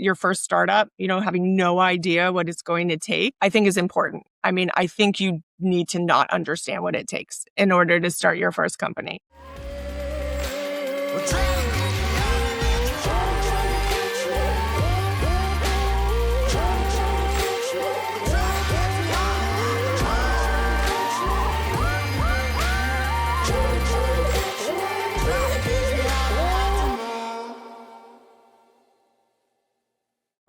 your first startup, having no idea what it's going to take, I think is important. I mean, I think you need to not understand what it takes in order to start your first company.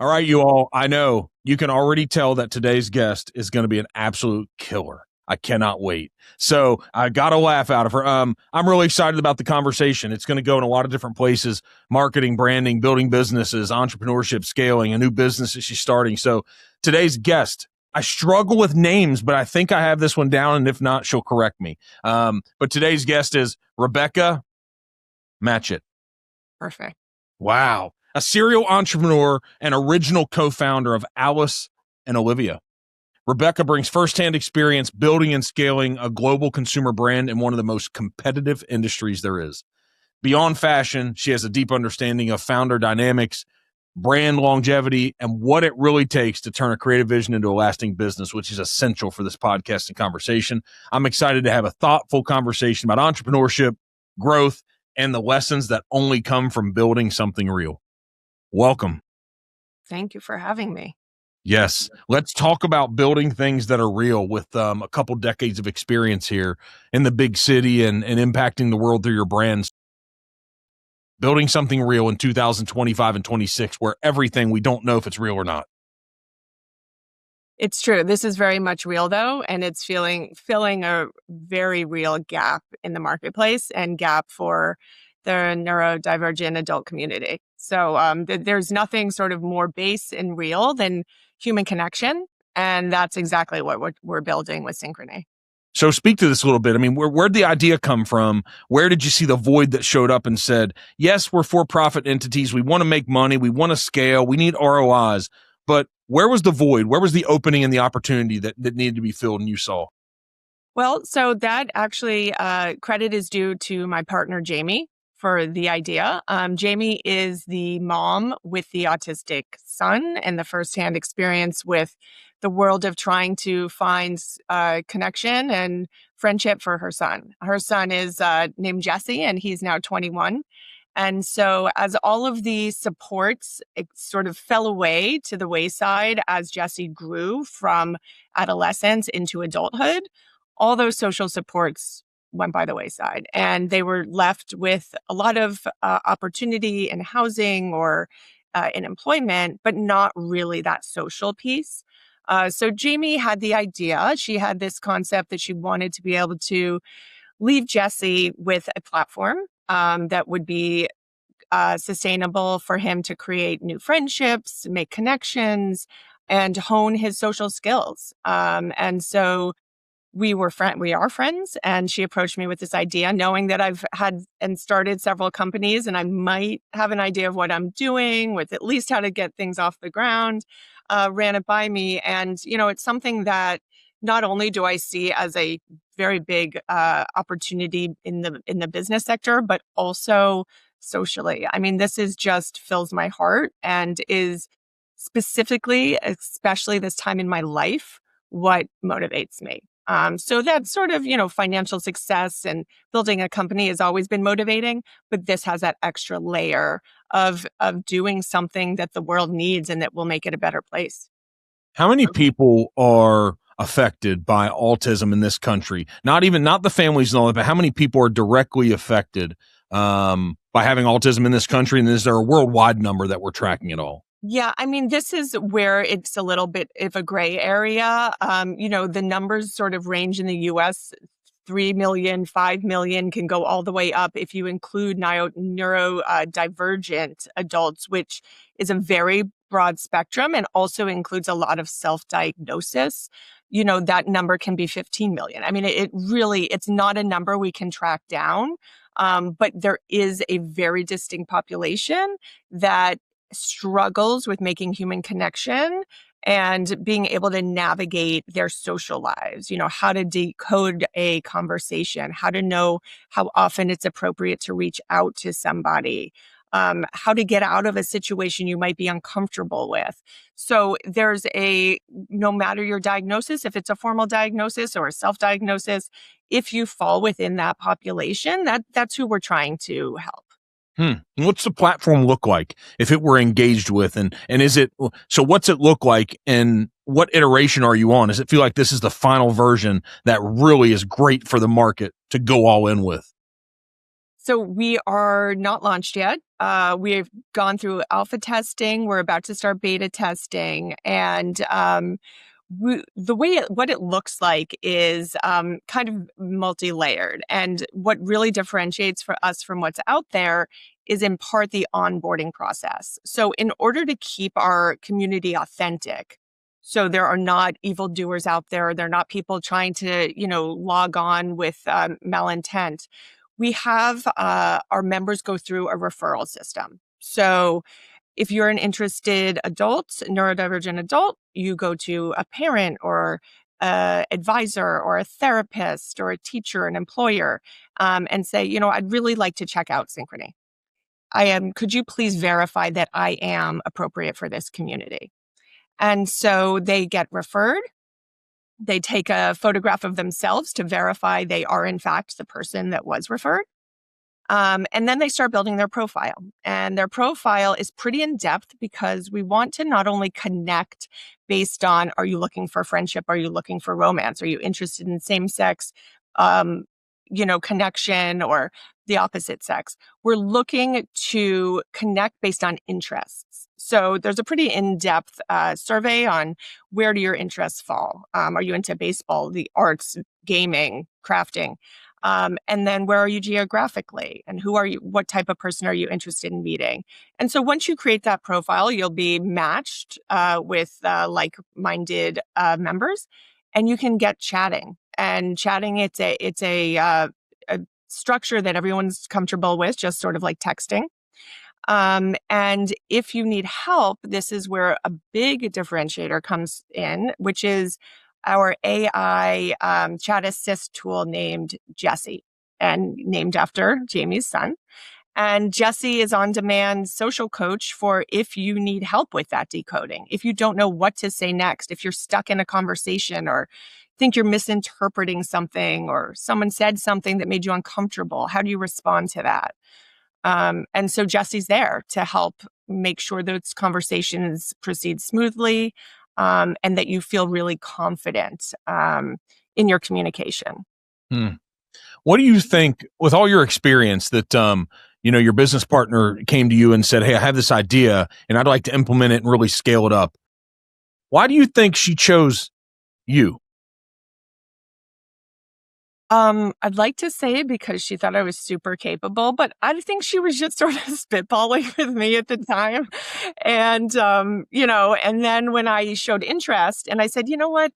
All right, you all, I know you can already tell that today's guest is going to be an absolute killer. I cannot wait. So I got a laugh out of her. I'm really excited about the conversation. It's going to go in a lot of different places: marketing, branding, building businesses, entrepreneurship, scaling, a new business that she's starting. So today's guest, I struggle with names, but I think I have this one down. And if not, she'll correct me. But today's guest is Rebecca Matchett. Perfect. Wow. A serial entrepreneur and original co-founder of Alice and Olivia. Rebecca brings firsthand experience building and scaling a global consumer brand in one of the most competitive industries there is. Beyond fashion, she has a deep understanding of founder dynamics, brand longevity, and what it really takes to turn a creative vision into a lasting business, which is essential for this podcast and conversation. I'm excited to have a thoughtful conversation about entrepreneurship, growth, and the lessons that only come from building something real. Welcome. Thank you for having me. Yes. Let's talk about building things that are real with a couple decades of experience here in the big city and impacting the world through your brands. Building something real in 2025 and 26, where everything we don't know if it's real or not. It's true. This is very much real, though, and it's filling a very real gap in the marketplace and gap for the neurodivergent adult community. So there's nothing sort of more base and real than human connection, and that's exactly what we're building with Synchrony. So speak to this a little bit. I mean, where'd the idea come from? Where did you see the void that showed up and said, yes, we're for-profit entities. We want to make money. We want to scale. We need ROIs. But where was the void? Where was the opening and the opportunity that needed to be filled and you saw? Well, so that actually credit is due to my partner, Jamie, for the idea. Jamie is the mom with the autistic son and the firsthand experience with the world of trying to find connection and friendship for her son. Her son is named Jesse, and he's now 21. And so as all of the supports sort of fell away to the wayside as Jesse grew from adolescence into adulthood, all those social supports went by the wayside, and they were left with a lot of opportunity in housing or in employment, but not really that social piece. So Jamie had the idea. She had this concept that she wanted to be able to leave Jesse with a platform that would be sustainable for him to create new friendships, make connections, and hone his social skills. And so we are friends, and she approached me with this idea, knowing that I've had and started several companies, and I might have an idea of what I'm doing with at least how to get things off the ground. Ran it by me, and it's something that not only do I see as a very big opportunity in the business sector, but also socially. I mean, this is just fills my heart and is specifically, especially this time in my life, what motivates me. So that sort of, financial success and building a company has always been motivating, but this has that extra layer of doing something that the world needs and that will make it a better place. How many people are affected by autism in this country? Not the families and all that, but how many people are directly affected by having autism in this country? And is there a worldwide number that we're tracking at all? Yeah, I mean, this is where it's a little bit of a gray area. The numbers sort of range in the US, 3 million, 5 million, can go all the way up if you include neurodivergent adults, which is a very broad spectrum and also includes a lot of self-diagnosis. That number can be 15 million. I mean, it's not a number we can track down, but there is a very distinct population that struggles with making human connection and being able to navigate their social lives, how to decode a conversation, how to know how often it's appropriate to reach out to somebody, how to get out of a situation you might be uncomfortable with. So there's no matter your diagnosis, if it's a formal diagnosis or a self-diagnosis, if you fall within that population, that's who we're trying to help. What's the platform look like if it were engaged with, and is it, so what's it look like and what iteration are you on? Does it feel like this is the final version that really is great for the market to go all in with? So we are not launched yet. We've gone through alpha testing. We're about to start beta testing. And what it looks like is kind of multi-layered. And what really differentiates for us from what's out there is in part the onboarding process. So in order to keep our community authentic, so there are not evildoers out there, they're not people trying to, log on with malintent. We have our members go through a referral system. So if you're an interested adult, neurodivergent adult, you go to a parent or a advisor or a therapist or a teacher, an employer, and say, I'd really like to check out Synchrony. Could you please verify that I am appropriate for this community? And so they get referred. They take a photograph of themselves to verify they are in fact the person that was referred. And then they start building their profile. And their profile is pretty in-depth because we want to not only connect based on, are you looking for friendship? Are you looking for romance? Are you interested in same-sex, connection or the opposite sex? We're looking to connect based on interests. So there's a pretty in-depth survey on where do your interests fall? Are you into baseball, the arts, gaming, crafting? And then where are you geographically? And who are you? What type of person are you interested in meeting? And so once you create that profile, you'll be matched with like-minded members, and you can get chatting. And chatting, it's a structure that everyone's comfortable with, just sort of like texting. And if you need help, this is where a big differentiator comes in, which is our AI chat assist tool named Jessie, and named after Jamie's son. And Jessie is on-demand social coach for if you need help with that decoding, if you don't know what to say next, if you're stuck in a conversation or think you're misinterpreting something or someone said something that made you uncomfortable, how do you respond to that? And so Jessie's there to help make sure those conversations proceed smoothly, and that you feel really confident in your communication. What do you think, with all your experience, that your business partner came to you and said, "Hey, I have this idea and I'd like to implement it and really scale it up." Why do you think she chose you? I'd like to say because she thought I was super capable, but I think she was just sort of spitballing with me at the time. And, and then when I showed interest and I said, you know what,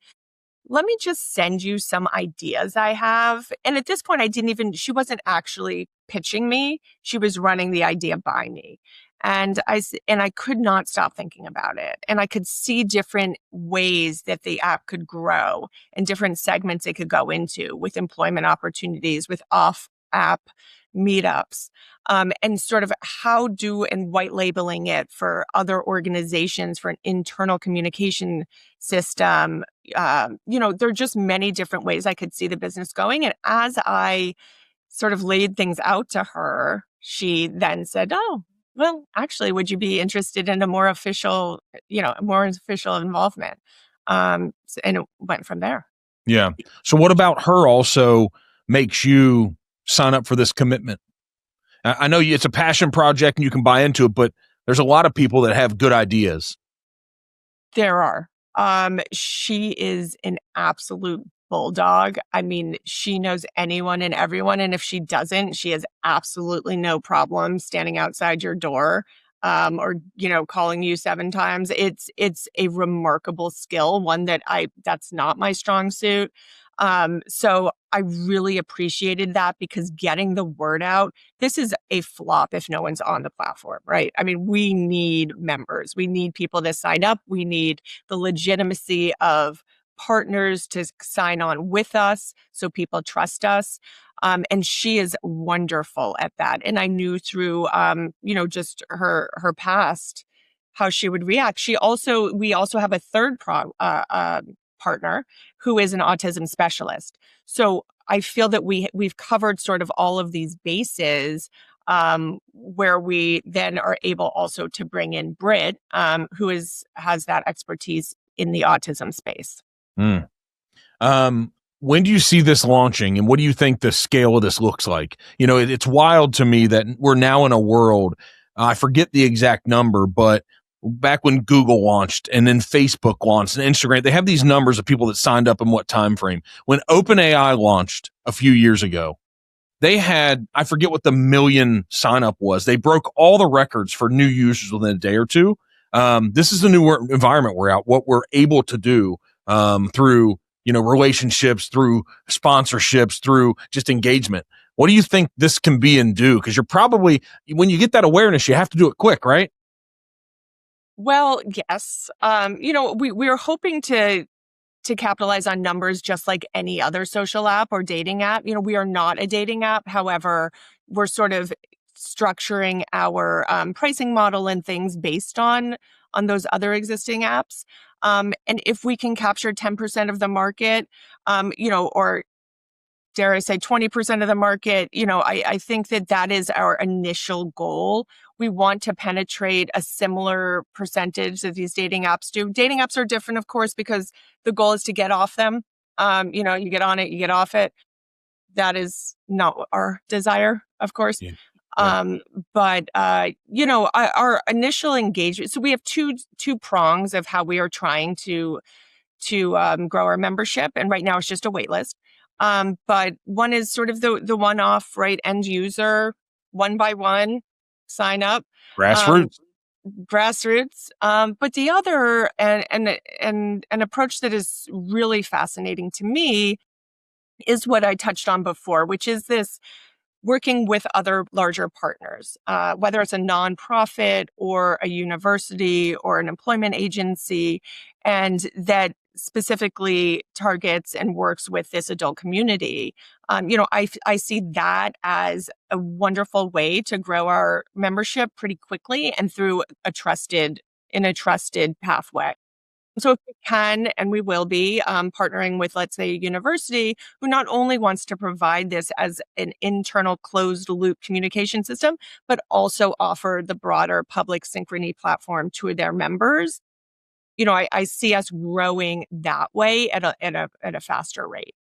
let me just send you some ideas I have. And at this point, she wasn't actually pitching me. She was running the idea by me. And I could not stop thinking about it. And I could see different ways that the app could grow and different segments it could go into with employment opportunities, with off-app meetups, and sort of and white labeling it for other organizations for an internal communication system. There are just many different ways I could see the business going. And as I sort of laid things out to her, she then said, "Oh, well, actually, would you be interested in a more official involvement?" And it went from there. Yeah. So what about her also makes you sign up for this commitment? I know it's a passion project and you can buy into it, but there's a lot of people that have good ideas. There are. She is an absolute bulldog. I mean, she knows anyone and everyone. And if she doesn't, she has absolutely no problem standing outside your door, or, calling you 7 times. It's a remarkable skill, one that's not my strong suit. So I really appreciated that because getting the word out, this is a flop if no one's on the platform, right? I mean, we need members. We need people to sign up. We need the legitimacy of partners to sign on with us so people trust us. And she is wonderful at that. And I knew through, just her past how she would react. We also have a third partner who is an autism specialist. So I feel that we've covered sort of all of these bases, where we then are able also to bring in Britt, who has that expertise in the autism space. Mm. When do you see this launching, and what do you think the scale of this looks like? It's wild to me that we're now in a world, I forget the exact number, but back when Google launched and then Facebook launched and Instagram, they have these numbers of people that signed up in what time frame. When OpenAI launched a few years ago, they had, I forget what the million sign up was. They broke all the records for new users within a day or two. This is the new environment we're at, what we're able to do through relationships, through sponsorships, through just engagement. What do you think this can be and do? Because you're probably, when you get that awareness, you have to do it quick, right? Well, yes. We're hoping to capitalize on numbers just like any other social app or dating app. We are not a dating app. However, we're sort of structuring our pricing model and things based on those other existing apps. And if we can capture 10% of the market, or dare I say 20% of the market, I think that is our initial goal. We want to penetrate a similar percentage that these dating apps do. Dating apps are different, of course, because the goal is to get off them. You get on it, you get off it. That is not our desire, of course. Yeah. But our initial engagement. So we have two prongs of how we are trying to grow our membership, and right now it's just a wait list. But one is sort of the one-off, right? End user, one by one, sign up. Grassroots. Grassroots. But the other, and an approach that is really fascinating to me is what I touched on before, which is this working with other larger partners, whether it's a nonprofit or a university or an employment agency, and that specifically targets and works with this adult community. I see that as a wonderful way to grow our membership pretty quickly and through a trusted pathway. So if we can, and we will be partnering with, let's say, a university who not only wants to provide this as an internal closed loop communication system, but also offer the broader public Synchrony platform to their members. I see us growing that way at a faster rate.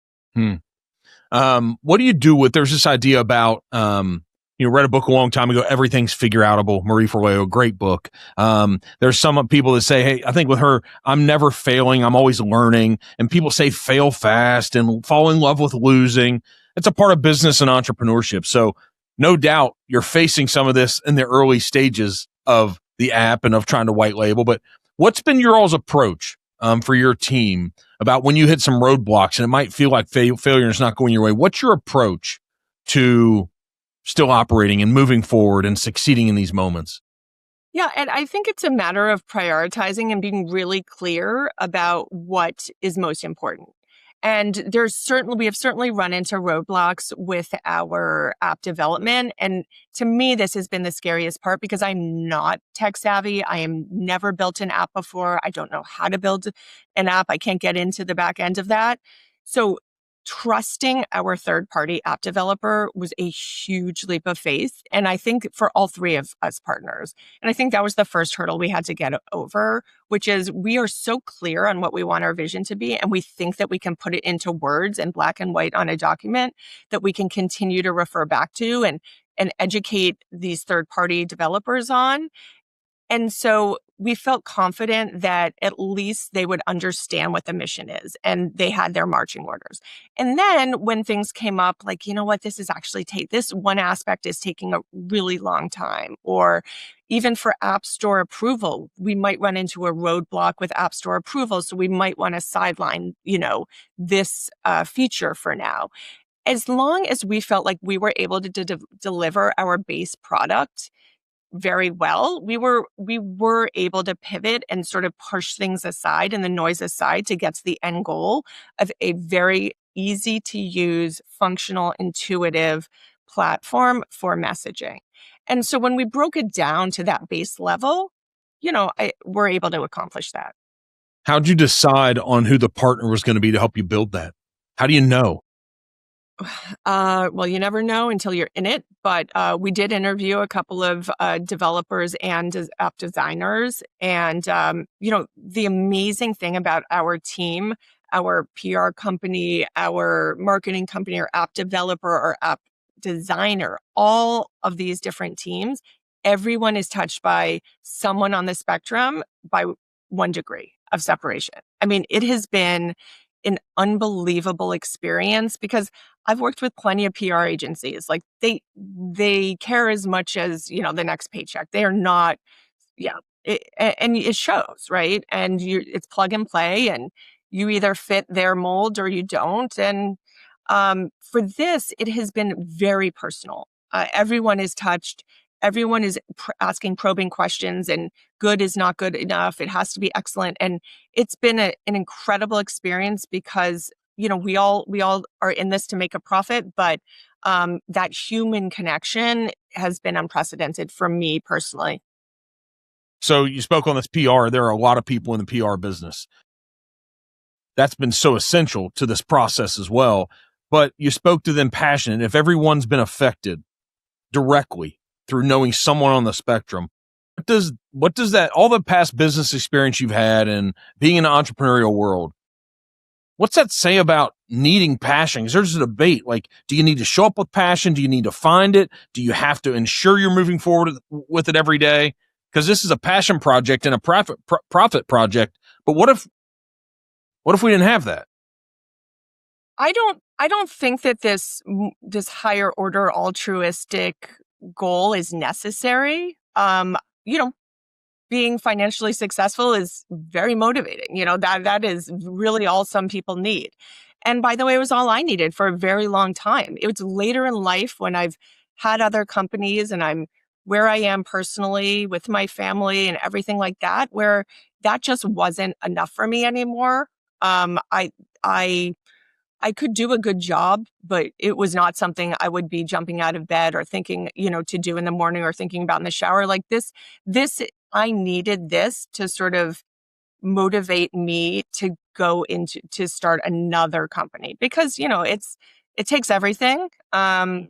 What do you do with, there's this idea about, read a book a long time ago, Everything's Figure Outable, Marie Forleo, great book. There's some people that say, hey, I think with her, I'm never failing, I'm always learning. And people say fail fast and fall in love with losing. It's a part of business and entrepreneurship. So no doubt you're facing some of this in the early stages of the app and of trying to white label. But what's been your all's approach for your team about when you hit some roadblocks and it might feel like failure is not going your way? What's your approach to still operating and moving forward and succeeding in these moments? Yeah, and I think it's a matter of prioritizing and being really clear about what is most important. And we have certainly run into roadblocks with our app development. And to me, this has been the scariest part because I'm not tech savvy. I am never built an app before. I don't know how to build an app. I can't get into the back end of that. So trusting our third-party app developer was a huge leap of faith. And I think for all three of us partners. And I think that was the first hurdle we had to get over, which is we are so clear on what we want our vision to be. And we think that we can put it into words and black and white on a document that we can continue to refer back to and educate these third-party developers on. And so we felt confident that at least they would understand what the mission is and they had their marching orders. And then when things came up, like, this one aspect is taking a really long time, or even for App Store approval, we might run into a roadblock with App Store approval. So we might want to sideline, this feature for now. As long as we felt like we were able to deliver our base product, very well. We were able to pivot and sort of push things aside and the noise aside to get to the end goal of a very easy to use, functional, intuitive platform for messaging. And so when we broke it down to that base level, we're able to accomplish that. How'd you decide on who the partner was going to be to help you build that? How do you know? Well, you never know until you're in it, but we did interview a couple of developers and app designers. And, the amazing thing about our team, our PR company, our marketing company, our app developer, or app designer, all of these different teams, everyone is touched by someone on the spectrum by 1 degree of separation. I mean, it has been an unbelievable experience because I've worked with plenty of PR agencies. Like they care as much as, the next paycheck. They are not, yeah. And it shows, right? And it's plug and play and you either fit their mold or you don't. And for this, it has been very personal. Everyone is touched. Everyone is asking probing questions, and good is not good enough. It has to be excellent. And it's been an incredible experience because, we all are in this to make a profit, but that human connection has been unprecedented for me personally. So you spoke on this PR. There are a lot of people in the PR business. That's been so essential to this process as well. But you spoke to them passionate. If everyone's been affected directly through knowing someone on the spectrum, what does that, all the past business experience you've had and being in the entrepreneurial world, what's that say about needing passion? Because there's a debate. Like, do you need to show up with passion? Do you need to find it? Do you have to ensure you're moving forward with it every day? Because this is a passion project and a profit project. But what if we didn't have that? I don't think that this higher order altruistic goal is necessary. Being financially successful is very motivating. That is really all some people need. And by the way, it was all I needed for a very long time. It was later in life when I've had other companies and I'm where I am personally with my family and everything like that, where that just wasn't enough for me anymore. I could do a good job, but it was not something I would be jumping out of bed or thinking, to do in the morning or thinking about in the shower. Like this, I needed this to sort of motivate me to go to start another company because, it takes everything. And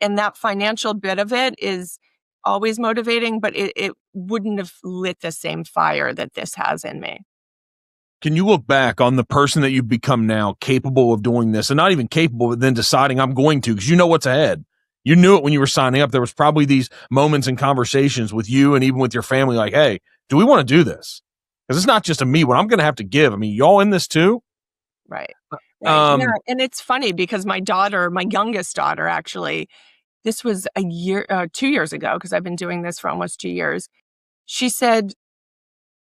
that financial bit of it is always motivating, but it wouldn't have lit the same fire that this has in me. Can you look back on the person that you've become now, capable of doing this, and not even capable, but then deciding I'm going to, because you know what's ahead? You knew it when you were signing up. There was probably these moments and conversations with you and even with your family, like, hey, do we want to do this? Because it's not just a me, what I'm going to have to give. I mean, y'all in this too? Right. Yeah. And it's funny because my youngest daughter, actually, this was 2 years ago, because I've been doing this for almost 2 years. She said,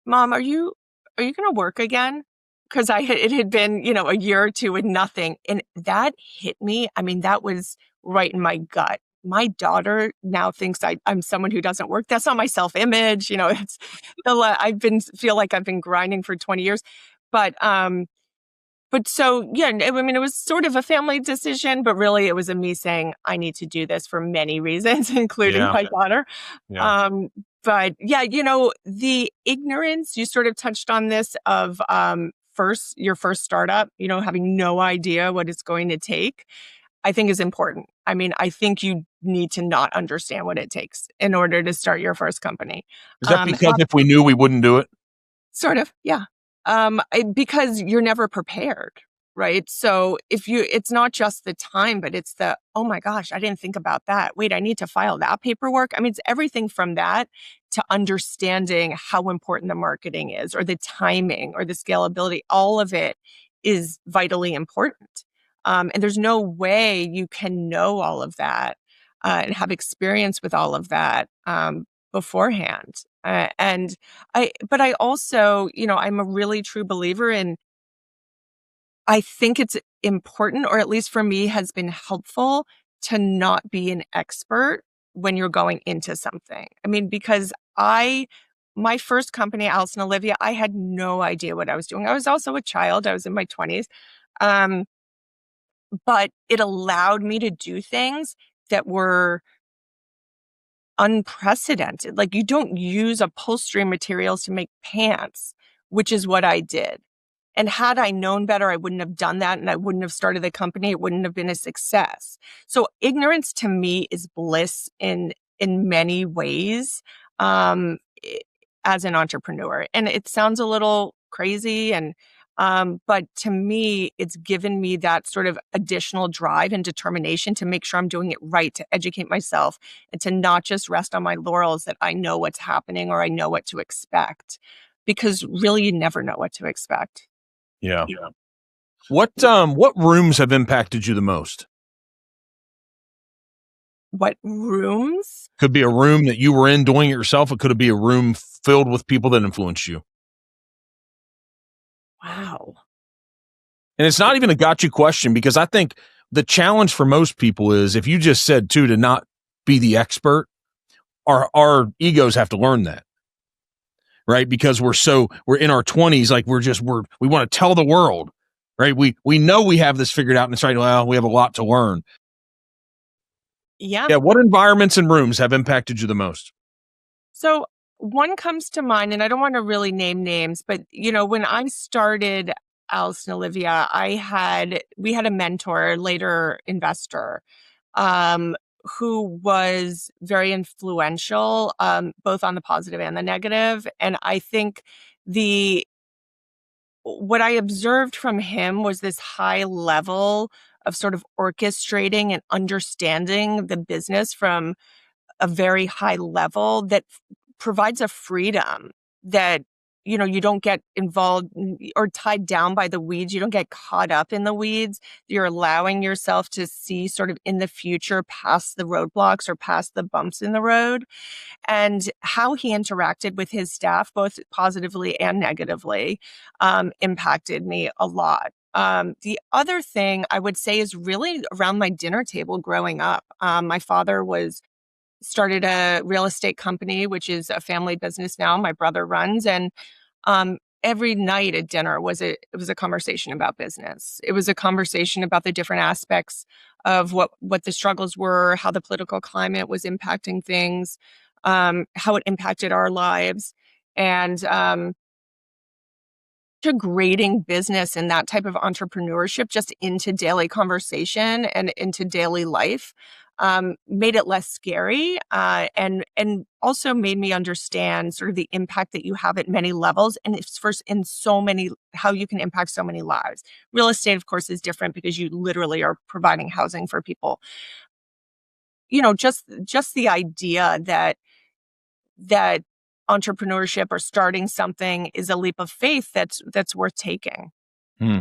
Mom, are you going to work again? Because it had been, a year or two with nothing. And that hit me. I mean, that was right in my gut. My daughter now thinks I'm someone who doesn't work. That's not my self-image. It's feel like I've been grinding for 20 years. But so, yeah, I mean, it was sort of a family decision, but really it was a me saying, I need to do this for many reasons, including my daughter. Yeah. But yeah, the ignorance, you sort of touched on this of your first startup, having no idea what it's going to take, I think is important. I mean, I think you need to not understand what it takes in order to start your first company. Is that because if we knew, we wouldn't do it? Sort of, yeah. Because you're never prepared, right? So it's not just the time, but it's oh my gosh, I didn't think about that. Wait, I need to file that paperwork. I mean, it's everything from that to understanding how important the marketing is or the timing or the scalability. All of it is vitally important. And there's no way you can know all of that and have experience with all of that beforehand. But I also, I'm a really true believer in, I think it's important, or at least for me has been helpful, to not be an expert when you're going into something. I mean, because my first company, Alice and Olivia, I had no idea what I was doing. I was also a child. I was in my 20s. Um, but it allowed me to do things that were unprecedented. Like, you don't use upholstery materials to make pants, which is what I did. And had I known better, I wouldn't have done that, and I wouldn't have started the company. It wouldn't have been a success. So ignorance to me is bliss in many ways, um, i- as an entrepreneur. And it sounds a little crazy, but to me, it's given me that sort of additional drive and determination to make sure I'm doing it right, to educate myself, and to not just rest on my laurels that I know what's happening or I know what to expect, because really you never know what to expect. Yeah. What rooms have impacted you the most? What rooms? Could be a room that you were in doing it yourself. It could be a room filled with people that influenced you. Wow. And it's not even a gotcha question, because I think the challenge for most people is, if you just said too, to not be the expert, our egos have to learn that. Right? Because we're in our 20s, like we want to tell the world, right? We know we have this figured out, and it's right. Well, we have a lot to learn. Yeah. Yeah. What environments and rooms have impacted you the most? So one comes to mind, and I don't want to really name names, but when I started Alice and Olivia, we had a mentor, later investor, um, who was very influential, both on the positive and the negative. And I think the what I observed from him was this high level of sort of orchestrating and understanding the business from a very high level that provides a freedom that you don't get involved or tied down by the weeds. You don't get caught up in the weeds. You're allowing yourself to see sort of in the future, past the roadblocks or past the bumps in the road. And how he interacted with his staff, both positively and negatively, impacted me a lot. The other thing I would say is really around my dinner table growing up. My father started a real estate company, which is a family business now. My brother runs, and every night at dinner it was a conversation about business. It was a conversation about the different aspects of what the struggles were, how the political climate was impacting things, how it impacted our lives, and integrating business and that type of entrepreneurship just into daily conversation and into daily life, made it less scary, and also made me understand sort of the impact that you have at many levels, and it's first in so many how you can impact so many lives. Real estate, of course, is different because you literally are providing housing for people. Just the idea that entrepreneurship or starting something is a leap of faith that's worth taking. Hmm.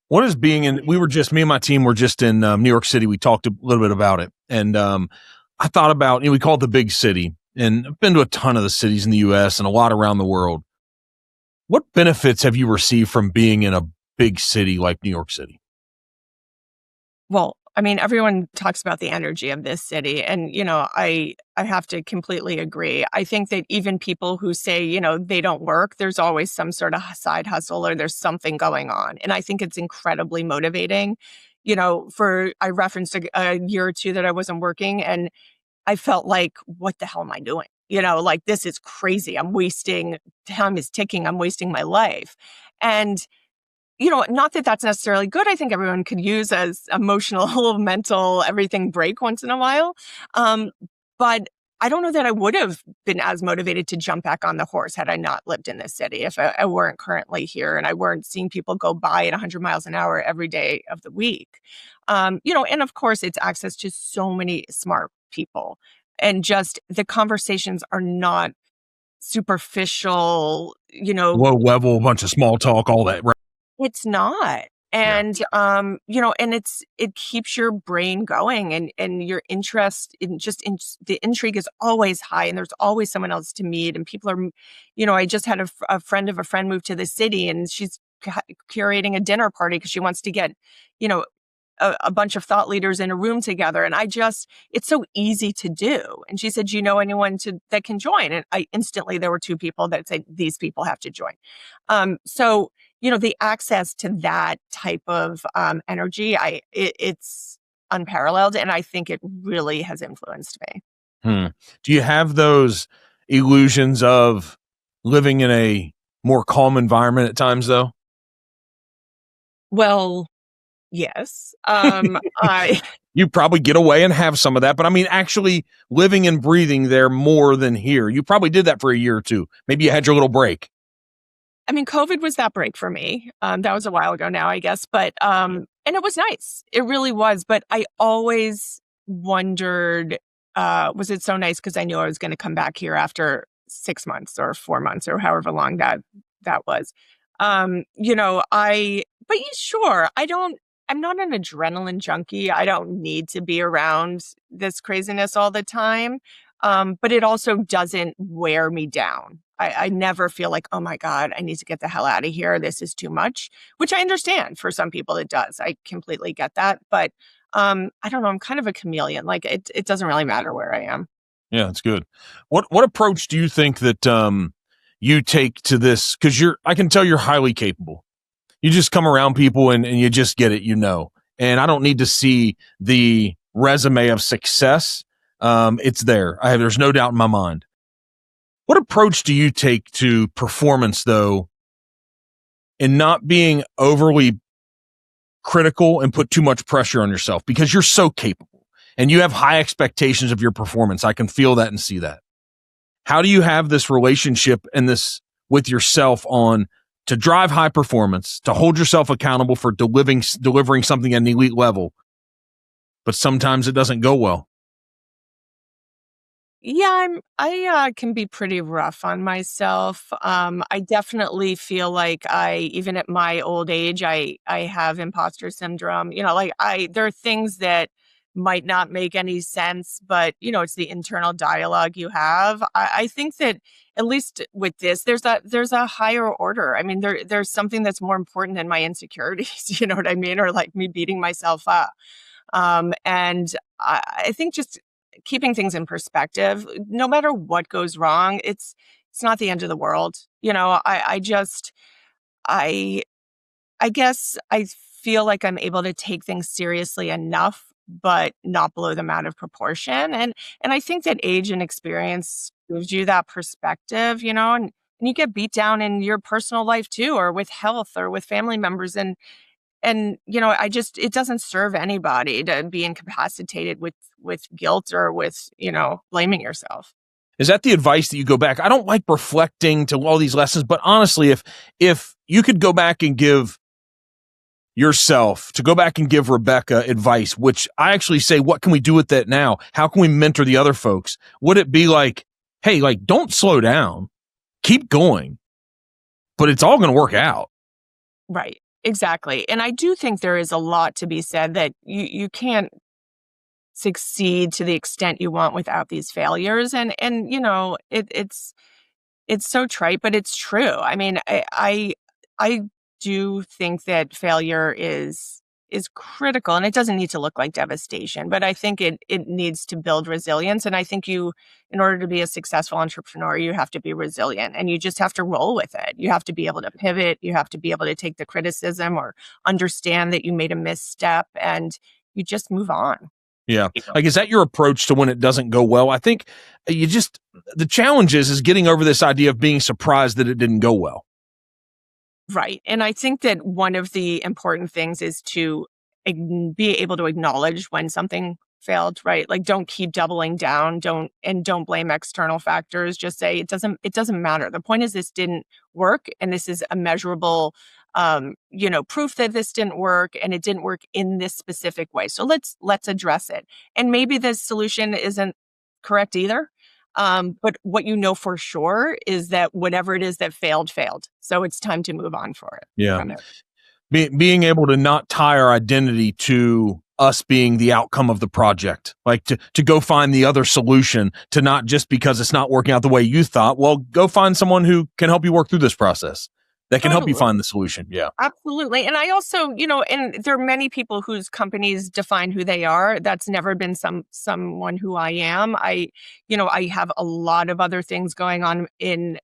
What is being in? Me and my team were just in New York City. We talked a little bit about it, and I thought about, we call it the big city, and I've been to a ton of the cities in the U.S. and a lot around the world. What benefits have you received from being in a big city like New York City? Well, I mean, everyone talks about the energy of this city, and I have to completely agree. I think that even people who say they don't work, there's always some sort of side hustle or there's something going on, and I think it's incredibly motivating. I referenced a year or two that I wasn't working, and I felt like, what the hell am I doing? Like, this is crazy. Time is ticking. I'm wasting my life, and not that that's necessarily good. I think everyone could use as emotional, mental, everything break once in a while. Um, but I don't know that I would have been as motivated to jump back on the horse had I not lived in this city, if I weren't currently here and I weren't seeing people go by at 100 miles an hour every day of the week. And of course, it's access to so many smart people. And just the conversations are not superficial, Low level, a bunch of small talk, all that. Right? it's not. Yeah. And, and it keeps your brain going, and your interest the intrigue is always high, and there's always someone else to meet. And people are, I just had a friend of a friend move to the city, and she's curating a dinner party because she wants to get, you know, a bunch of thought leaders in a room together. And it's so easy to do. And she said, do you know anyone that can join? And instantly there were 2 people that said, these people have to join. So, the access to that type of energy, it's unparalleled. And I think it really has influenced me. Do you have those illusions of living in a more calm environment at times, though? Well, yes. You probably get away and have some of that, but I mean, actually living and breathing there more than here. You probably did that for a year or 2. Maybe you had your little break. I mean, COVID was that break for me. That was a while ago now, I guess, but and it was nice. It really was. But I always wondered, was it so nice because I knew I was going to come back here after 6 months or 4 months or however long that was. But yeah, sure, I'm not an adrenaline junkie. I don't need to be around this craziness all the time. But it also doesn't wear me down. I never feel like, oh my God, I need to get the hell out of here. This is too much, which I understand for some people it does. I completely get that. But I don't know. I'm kind of a chameleon. Like it doesn't really matter where I am. Yeah, that's good. What approach do you think that you take to this? Because I can tell you're highly capable. You just come around people and you just get it, and I don't need to see the resume of success. It's there. There's no doubt in my mind. What approach do you take to performance, though, in not being overly critical and put too much pressure on yourself? Because you're so capable and you have high expectations of your performance. I can feel that and see that. How do you have this relationship and this with yourself to drive high performance, to hold yourself accountable for delivering something at an elite level, but sometimes it doesn't go well? Yeah, I can be pretty rough on myself. I definitely feel like even at my old age, I have imposter syndrome. There are things that might not make any sense, but it's the internal dialogue you have. I think that at least with this, there's a higher order. I mean, there's something that's more important than my insecurities. You know what I mean? Or like me beating myself up. And I think just keeping things in perspective, no matter what goes wrong, it's not the end of the world. I guess I feel like I'm able to take things seriously enough, but not blow them out of proportion. And I think that age and experience gives you that perspective, and you get beat down in your personal life too, or with health or with family members. And it doesn't serve anybody to be incapacitated with guilt or with, blaming yourself. Is that the advice that you go back? I don't like reflecting to all these lessons, but honestly, if you could go back and give Rebecca advice, which I actually say, what can we do with that now? How can we mentor the other folks? Would it be like, hey, don't slow down, keep going, but it's all going to work out? Right. Exactly. And I do think there is a lot to be said that you can't succeed to the extent you want without these failures. And it's so trite, but it's true. I mean, I do think that failure is critical, and it doesn't need to look like devastation, but I think it needs to build resilience. And I think in order to be a successful entrepreneur, you have to be resilient, and you just have to roll with it. You have to be able to pivot. You have to be able to take the criticism or understand that you made a misstep, and you just move on. Yeah. Is that your approach to when it doesn't go well? I think the challenge is getting over this idea of being surprised that it didn't go well. Right. And I think that one of the important things is to be able to acknowledge when something failed, right? Like, don't keep doubling down, don't blame external factors. Just say it doesn't matter. The point is, this didn't work, and this is a measurable proof that this didn't work, and it didn't work in this specific way. So let's address it. And maybe the solution isn't correct either. But what for sure is that whatever it is that failed. So it's time to move on for it. Yeah. Being able to not tie our identity to us being the outcome of the project, like to go find the other solution, to not just because it's not working out the way you thought, well, go find someone who can help you work through this process. that can help you Totally. find the solution. Yeah. Absolutely. And I also, and there are many people whose companies define who they are. That's never been someone who I am. I have a lot of other things going on in,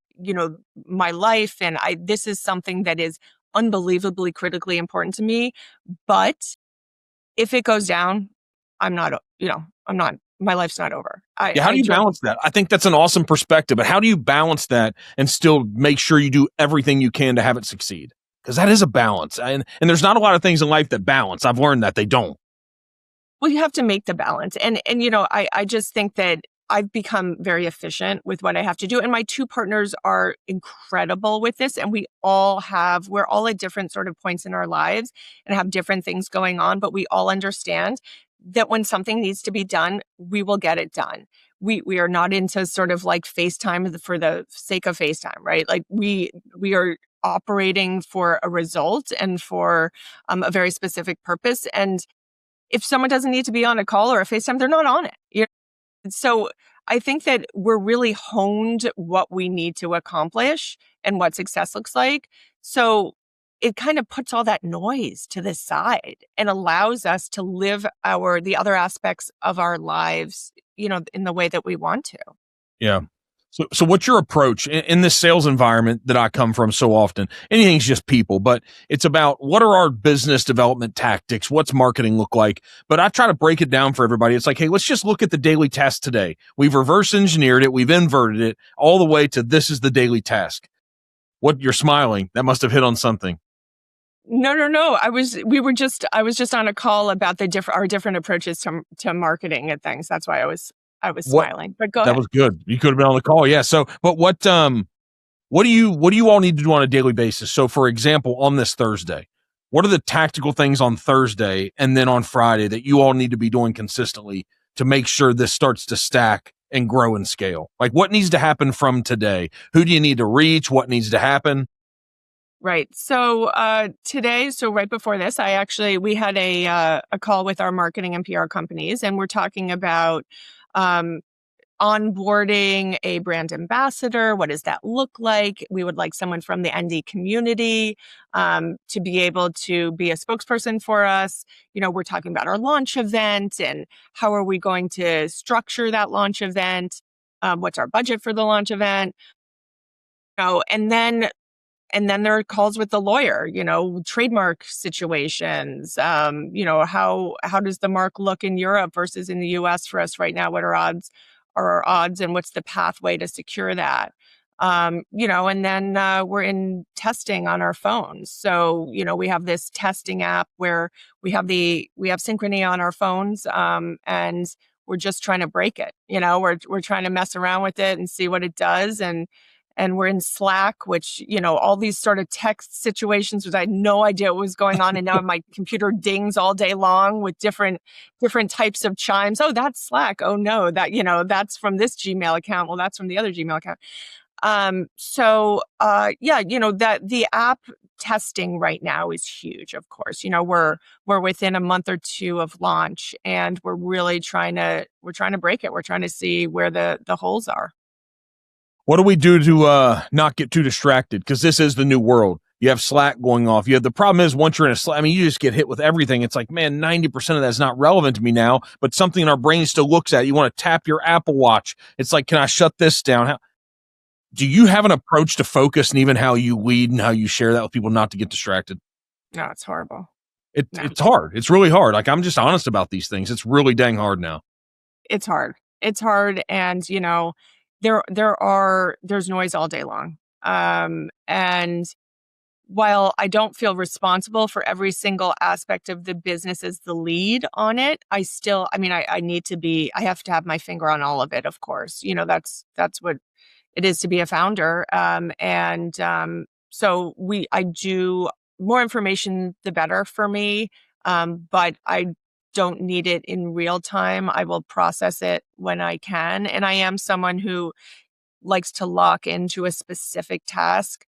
my life. And this is something that is unbelievably critically important to me. But if it goes down, I'm not, my life's not over. Yeah, how do you balance that? I think that's an awesome perspective, but how do you balance that and still make sure you do everything you can to have it succeed? Because that is a balance. And there's not a lot of things in life that balance. I've learned that they don't. Well, you have to make the balance. And I just think that I've become very efficient with what I have to do. And my two partners are incredible with this. And we're all at different sort of points in our lives and have different things going on, but we all understand that when something needs to be done, we will get it done. We are not into sort of like FaceTime for the sake of FaceTime, right? Like we are operating for a result and for a very specific purpose. And if someone doesn't need to be on a call or a FaceTime, they're not on it. So I think that we're really honed what we need to accomplish and what success looks like. So it kind of puts all that noise to the side and allows us to live the other aspects of our lives, in the way that we want to. Yeah. So what's your approach in this sales environment that I come from so often? Anything's just people, but it's about what are our business development tactics? What's marketing look like? But I try to break it down for everybody. It's like, hey, let's just look at the daily task today. We've reverse engineered it. We've inverted it all the way to this is the daily task. What, you're smiling. That must have hit on something. No. I was just on a call about our different approaches to marketing and things. That's why I was smiling. But go ahead. That was good. You could have been on the call. Yeah. So, but what do you all need to do on a daily basis? So, for example, on this Thursday, what are the tactical things on Thursday and then on Friday that you all need to be doing consistently to make sure this starts to stack and grow and scale? Like, what needs to happen from today? Who do you need to reach? What needs to happen? Right. So today, right before this, we had a call with our marketing and PR companies, and we're talking about onboarding a brand ambassador. What does that look like? We would like someone from the ND community to be able to be a spokesperson for us. We're talking about our launch event and how are we going to structure that launch event? What's our budget for the launch event? And then there are calls with the lawyer, trademark situations. How does the mark look in Europe versus in the US for us right now? What are our odds and what's the pathway to secure that? And then we're in testing on our phones. So, we have this testing app where we have Synchrony on our phones, and we're just trying to break it. We're trying to mess around with it and see what it does. And we're in Slack, which, all these sort of text situations, which I had no idea what was going on. And now my computer dings all day long with different types of chimes. Oh, that's Slack. Oh no, that's from this Gmail account. Well, that's from the other Gmail account. That the app testing right now is huge, of course. We're within a month or two of launch, and we're really trying to break it. We're trying to see where the holes are. What do we do to not get too distracted? Because this is the new world. You have Slack going off. The problem is once you're in a Slack, you just get hit with everything. It's like, man, 90% of that's not relevant to me now, but something in our brain still looks at it. You want to tap your Apple Watch. It's like, can I shut this down? Do you have an approach to focus and even how you lead and how you share that with people not to get distracted? No, it's horrible. It's hard. It's really hard. Like, I'm just honest about these things. It's really dang hard now. It's hard. And, there's noise all day long. And while I don't feel responsible for every single aspect of the business as the lead on it, I have to have my finger on all of it, of course. That's what it is to be a founder. So I do more information, the better for me. But I don't need it in real time. I will process it when I can. And I am someone who likes to lock into a specific task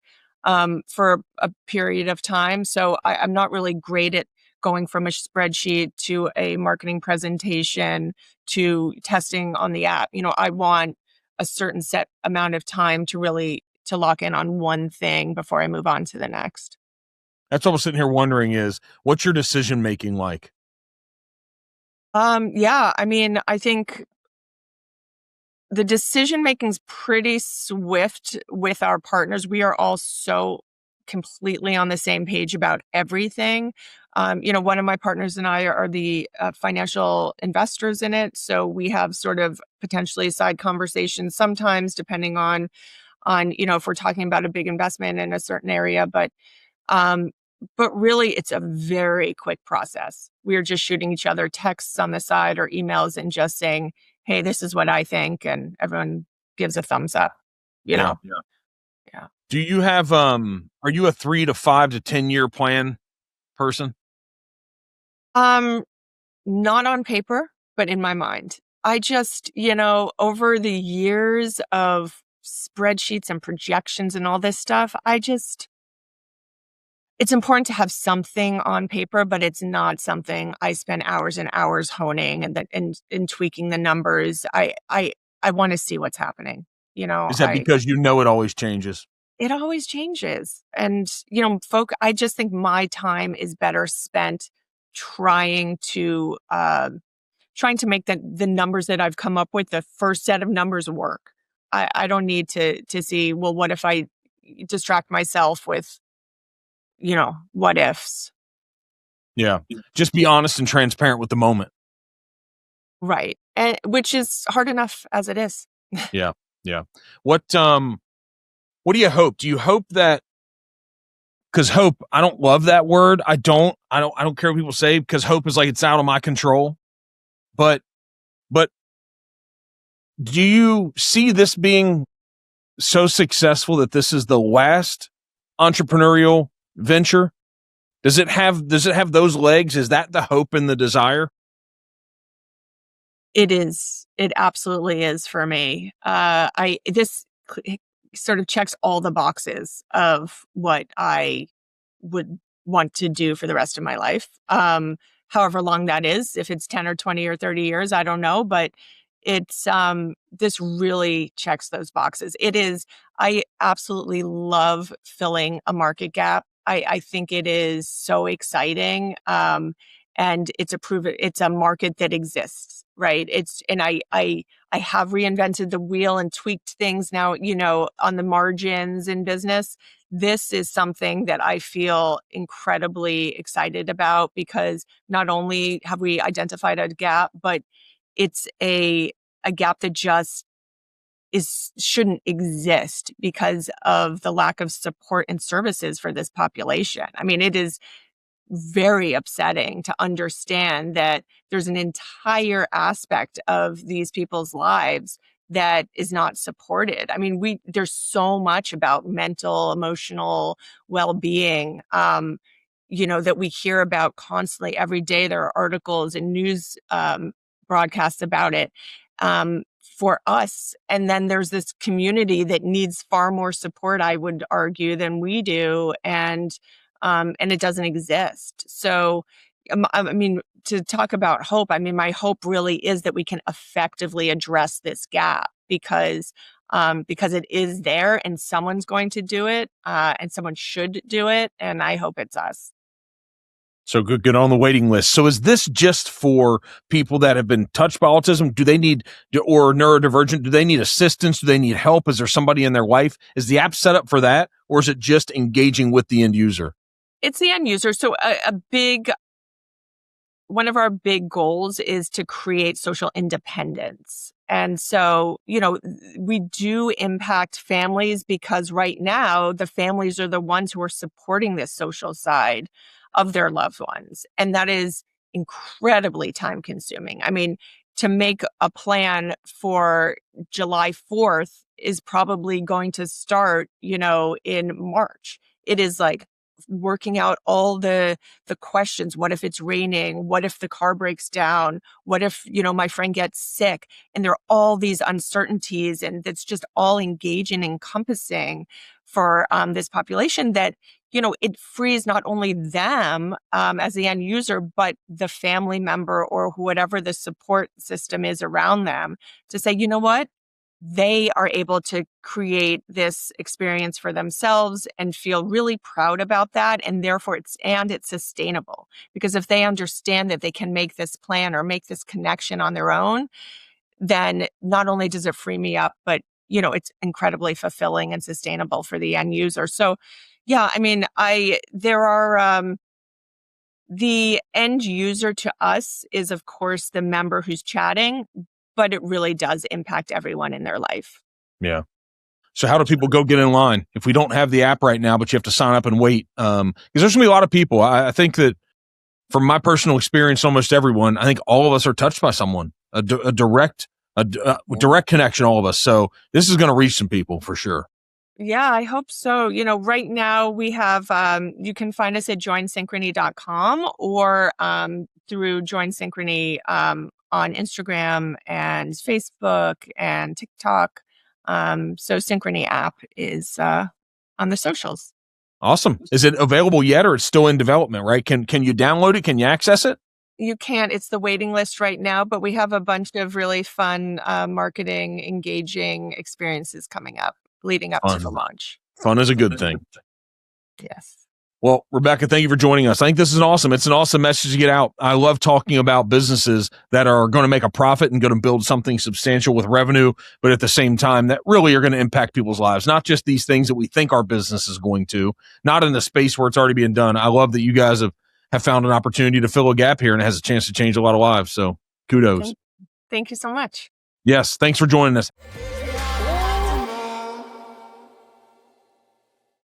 for a period of time. So I'm not really great at going from a spreadsheet to a marketing presentation to testing on the app. I want a certain set amount of time to really to lock in on one thing before I move on to the next. That's what I'm sitting here wondering is, what's your decision making like? Yeah, I mean, I think the decision making's pretty swift with our partners. We are all so completely on the same page about everything. One of my partners and I are the financial investors in it, so we have sort of potentially side conversations sometimes, depending on if we're talking about a big investment in a certain area. Um, but really, it's a very quick process. We are just shooting each other texts on the side or emails and just saying, "Hey, this is what I think," and everyone gives a thumbs up. You Yeah. know, yeah. Do you have are you a 3 to 5 to 10-year plan person? Um, Not on paper, but in my mind. I just, over the years of spreadsheets and projections and all this stuff, it's important to have something on paper, but it's not something I spend hours and hours honing and tweaking the numbers. I want to see what's happening. Is that because it always changes? It always changes. And, I just think my time is better spent trying to make the numbers that I've come up with, the first set of numbers, work. I don't need to see, well, what if I distract myself with, what ifs. Yeah. Just be honest and transparent with the moment. Right. And which is hard enough as it is. Yeah. Yeah. What do you hope? Do you hope that, because hope, I don't love that word. I don't care what people say, because hope is like, it's out of my control. But do you see this being so successful that this is the last entrepreneurial venture? Does it have those legs? Is that the hope and the desire? It is. It absolutely is for me. It sort of checks all the boxes of what I would want to do for the rest of my life. However long that is, if it's 10 or 20 or 30 years, I don't know, but it's this really checks those boxes. It is. I absolutely love filling a market gap. I think it is so exciting. And it's a market that exists, right? I have reinvented the wheel and tweaked things now, on the margins in business. This is something that I feel incredibly excited about, because not only have we identified a gap, but it's a gap that just shouldn't exist because of the lack of support and services for this population. I mean, it is very upsetting to understand that there's an entire aspect of these people's lives that is not supported. I mean, there's so much about mental, emotional well-being, that we hear about constantly every day. There are articles and news broadcasts about it. For us. And then there's this community that needs far more support, I would argue, than we do. And it doesn't exist. So, I mean, to talk about hope, I mean, my hope really is that we can effectively address this gap, because it is there and someone's going to do it, and someone should do it. And I hope it's us. So good on the waiting list. So is this just for people that have been touched by autism? Or neurodivergent? Do they need assistance? Do they need help? Is there somebody in their life? Is the app set up for that? Or is it just engaging with the end user? It's the end user. So one of our big goals is to create social independence. And so, we do impact families, because right now the families are the ones who are supporting this social side of their loved ones. And that is incredibly time consuming. I mean, to make a plan for July 4th is probably going to start, in March. It is like working out all the questions. What if it's raining? What if the car breaks down? What if, my friend gets sick? And there are all these uncertainties, and that's just all engaging, encompassing for this population, that it frees not only them as the end user, but the family member or whatever the support system is around them, to say, you know what? they are able to create this experience for themselves and feel really proud about that. And therefore it's sustainable, because if they understand that they can make this plan or make this connection on their own, then not only does it free me up, but it's incredibly fulfilling and sustainable for the end user. So yeah, I mean, there are, the end user to us is of course the member who's chatting, but it really does impact everyone in their life. Yeah. So how do people go get in line if we don't have the app right now, but you have to sign up and wait? Because there's gonna be a lot of people. I think that from my personal experience, almost everyone, I think all of us are touched by someone, a direct connection, all of us. So this is going to reach some people for sure. Yeah, I hope so. Right now we have, you can find us at joinsynchrony.com or through Join Synchrony on Instagram and Facebook and TikTok. So Synchrony app is on the socials. Awesome. Is it available yet, or it's still in development, right? Can you download it? Can you access it? You can't. It's the waiting list right now, but we have a bunch of really fun marketing, engaging experiences coming up leading up to the launch. Fun is a good thing. Yes. Well, Rebecca, thank you for joining us. I think this is awesome. It's an awesome message to get out. I love talking about businesses that are going to make a profit and going to build something substantial with revenue, but at the same time that really are going to impact people's lives, not just these things that we think our business is going to, not in the space where it's already being done. I love that you guys have found an opportunity to fill a gap here, and it has a chance to change a lot of lives. So kudos. Thank you so much. Yes. Thanks for joining us.